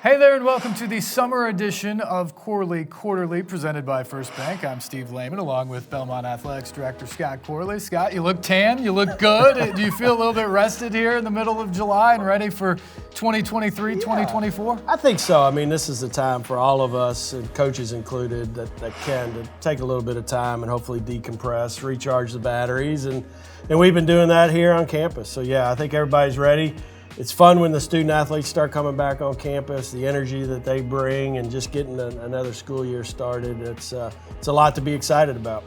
Hey there, and welcome to the summer edition of Corley Quarterly, presented by First Bank. I'm Steve Layman, along with Belmont Athletics Director Scott Corley. Scott, you look tan, you look good. Do you feel a little bit rested here in the middle of July and ready for 2023, 2024? I think so. I mean, this is the time for all of us, and coaches included, that can to take a little bit of time and hopefully decompress, recharge the batteries, and we've been doing that here on campus. So yeah, I think everybody's ready. It's fun when the student athletes start coming back on campus, the energy that they bring, and just getting another school year started. It's a lot to be excited about.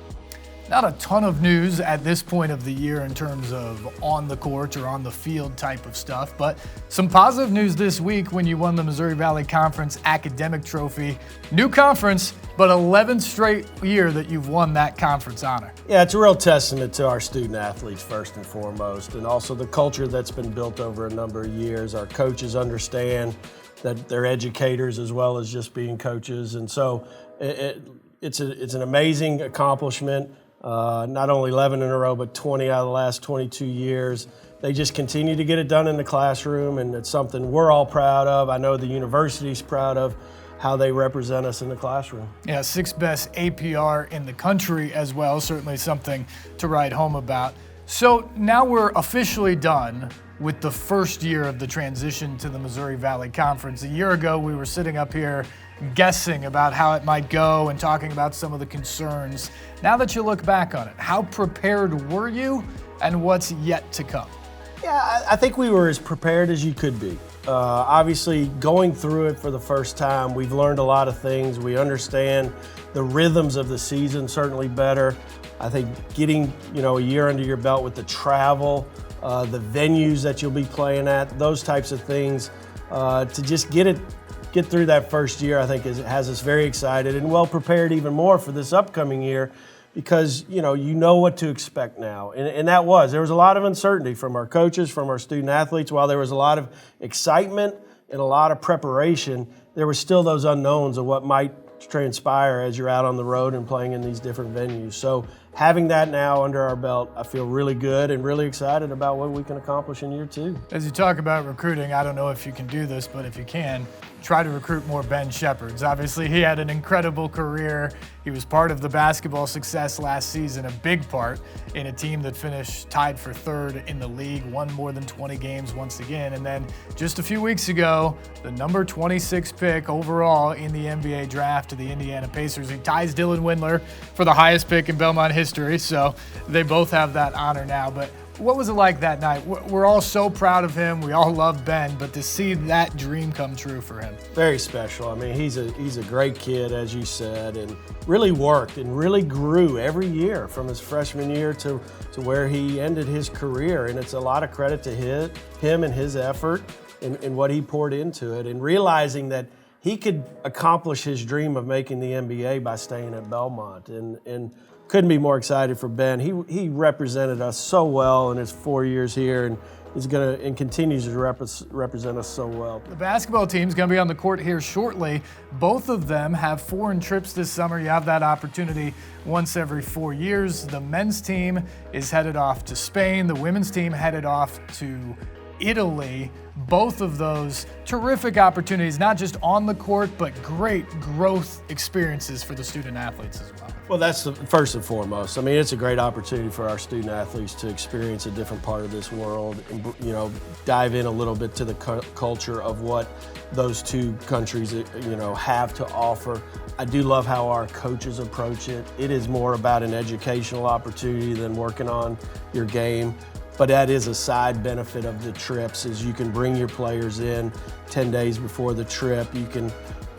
Not a ton of news at this point of the year in terms of on the court or on the field type of stuff, but some positive news this week when you won the Missouri Valley Conference Academic Trophy. New conference, but 11th straight year that you've won that conference honor. Yeah, it's a real testament to our student athletes first and foremost, and also the culture that's been built over a number of years. Our coaches understand that they're educators as well as just being coaches, and so it's an amazing accomplishment. Not only 11 in a row, but 20 out of the last 22 years. They just continue to get it done in the classroom, and it's something we're all proud of. I know the university's proud of how they represent us in the classroom. Yeah, sixth best APR in the country as well, certainly something to write home about. So now we're officially done with the first year of the transition to the Missouri Valley Conference. A year ago, we were sitting up here guessing about how it might go and talking about some of the concerns. Now that you look back on it, how prepared were you and what's yet to come? Yeah, I think we were as prepared as you could be. Obviously, going through it for the first time, we've learned a lot of things. We understand the rhythms of the season certainly better. I think getting a year under your belt with the travel, the venues that you'll be playing at, those types of things, to just get through that first year, I think has us very excited and well prepared even more for this upcoming year, because you know what to expect now. And there was a lot of uncertainty from our coaches, from our student athletes. While there was a lot of excitement and a lot of preparation, there were still those unknowns of what might transpire as you're out on the road and playing in these different venues. So having that now under our belt, I feel really good and really excited about what we can accomplish in year two. As you talk about recruiting, I don't know if you can do this, but if you can, try to recruit more Ben Shepherds. Obviously, he had an incredible career. He was part of the basketball success last season, a big part in a team that finished tied for third in the league, won more than 20 games once again. And then just a few weeks ago, the number 26 pick overall in the NBA draft to the Indiana Pacers. He ties Dylan Windler for the highest pick in Belmont history, so they both have that honor now. But what was it like that night? We're all so proud of him. We all love Ben, but to see that dream come true for him. Very special. I mean, he's a great kid, as you said, and really worked and really grew every year from his freshman year to where he ended his career. And it's a lot of credit to him and his effort and what he poured into it, and realizing that he could accomplish his dream of making the NBA by staying at Belmont. And couldn't be more excited for Ben. He represented us so well in his 4 years here, and is going to and continues to represent us so well. The basketball team's going to be on the court here shortly. Both of them have foreign trips this summer. You have that opportunity once every 4 years. The men's team is headed off to Spain. The women's team headed off to Italy. Both of those terrific opportunities, not just on the court, but great growth experiences for the student athletes as well. Well, that's the first and foremost. I mean, it's a great opportunity for our student athletes to experience a different part of this world and, dive in a little bit to the culture of what those two countries, have to offer. I do love how our coaches approach it. It is more about an educational opportunity than working on your game. But that is a side benefit of the trips, is you can bring your players in 10 days before the trip. You can,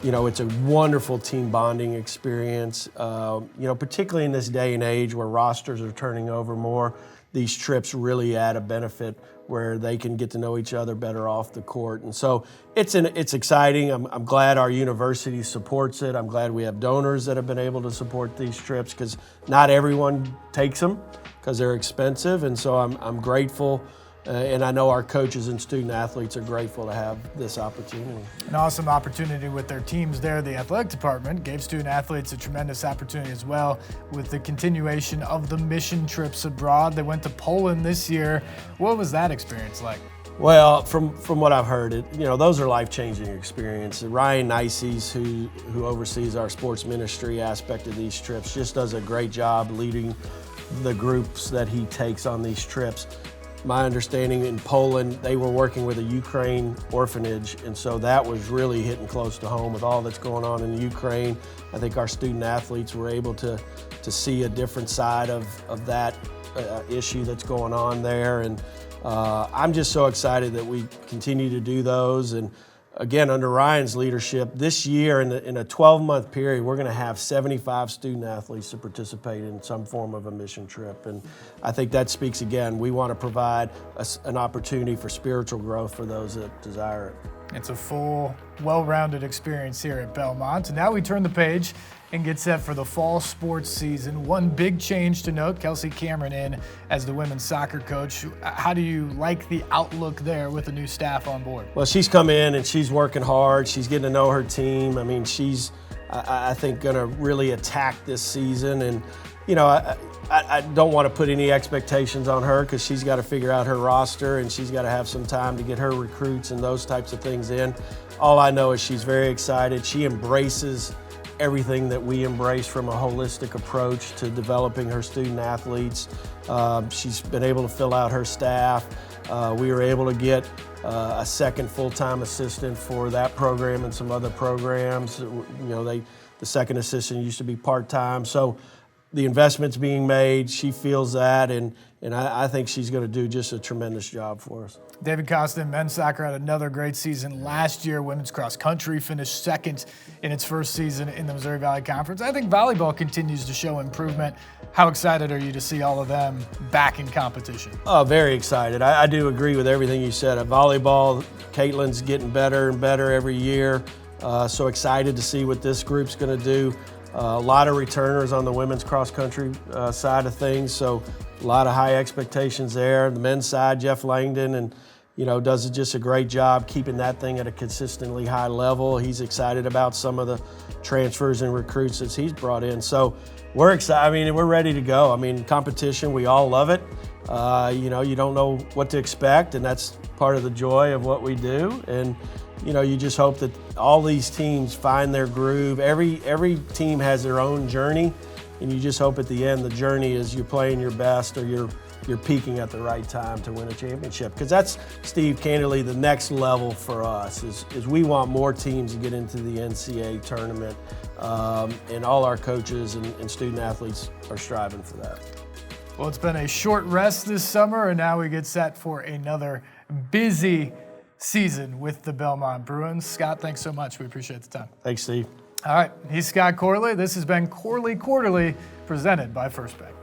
it's a wonderful team bonding experience. Particularly in this day and age where rosters are turning over more, these trips really add a benefit where they can get to know each other better off the court. And so it's exciting. I'm glad our university supports it. I'm glad we have donors that have been able to support these trips, because not everyone takes them because they're expensive. And so I'm grateful And I know our coaches and student athletes are grateful to have this opportunity. An awesome opportunity with their teams there. The athletic department gave student athletes a tremendous opportunity as well with the continuation of the mission trips abroad. They went to Poland this year. What was that experience like? Well, from what I've heard, those are life-changing experiences. Ryan Nices, who oversees our sports ministry aspect of these trips, just does a great job leading the groups that he takes on these trips. My understanding in Poland, they were working with a Ukraine orphanage, and so that was really hitting close to home with all that's going on in Ukraine. I think our student athletes were able to see a different side of that issue that's going on there, and I'm just so excited that we continue to do those. And again, under Ryan's leadership, this year in a 12-month period, we're going to have 75 student athletes to participate in some form of a mission trip. And I think that speaks again. We want to provide an opportunity for spiritual growth for those that desire it. It's a full, well-rounded experience here at Belmont. And now we turn the page and get set for the fall sports season. One big change to note, Kelsey Cameron in as the women's soccer coach. How do you like the outlook there with the new staff on board? Well, she's come in and she's working hard. She's getting to know her team. I mean, she's, I think, going to really attack this season. And, I don't want to put any expectations on her because she's got to figure out her roster and she's got to have some time to get her recruits and those types of things in. All I know is she's very excited. She embraces everything that we embrace from a holistic approach to developing her student athletes. She's been able to fill out her staff. We were able to get a second full-time assistant for that program and some other programs. The second assistant used to be part-time. So the investment's being made. She feels that, and I think she's going to do just a tremendous job for us. David Costa, men's soccer had another great season last year. Women's cross country finished second in its first season in the Missouri Valley Conference. I think volleyball continues to show improvement. How excited are you to see all of them back in competition? Oh, very excited. I do agree with everything you said. At volleyball, Caitlin's getting better and better every year. So excited to see what this group's going to do. A lot of returners on the women's cross-country side of things, so a lot of high expectations there. The men's side, Jeff Langdon, and does just a great job keeping that thing at a consistently high level. He's excited about some of the transfers and recruits that he's brought in. So we're excited. I mean, we're ready to go. I mean, competition, we all love it. You don't know what to expect, and that's part of the joy of what we do. And you just hope that all these teams find their groove. Every team has their own journey, and you just hope at the end the journey is you're playing your best or you're peaking at the right time to win a championship. Because that's, Steve, candidly, the next level for us is we want more teams to get into the NCAA tournament, and all our coaches and student athletes are striving for that. Well, it's been a short rest this summer, and now we get set for another busy season with the Belmont Bruins. Scott, thanks so much. We appreciate the time. Thanks, Steve. All right, he's Scott Corley. This has been Corley Quarterly, presented by First Bank.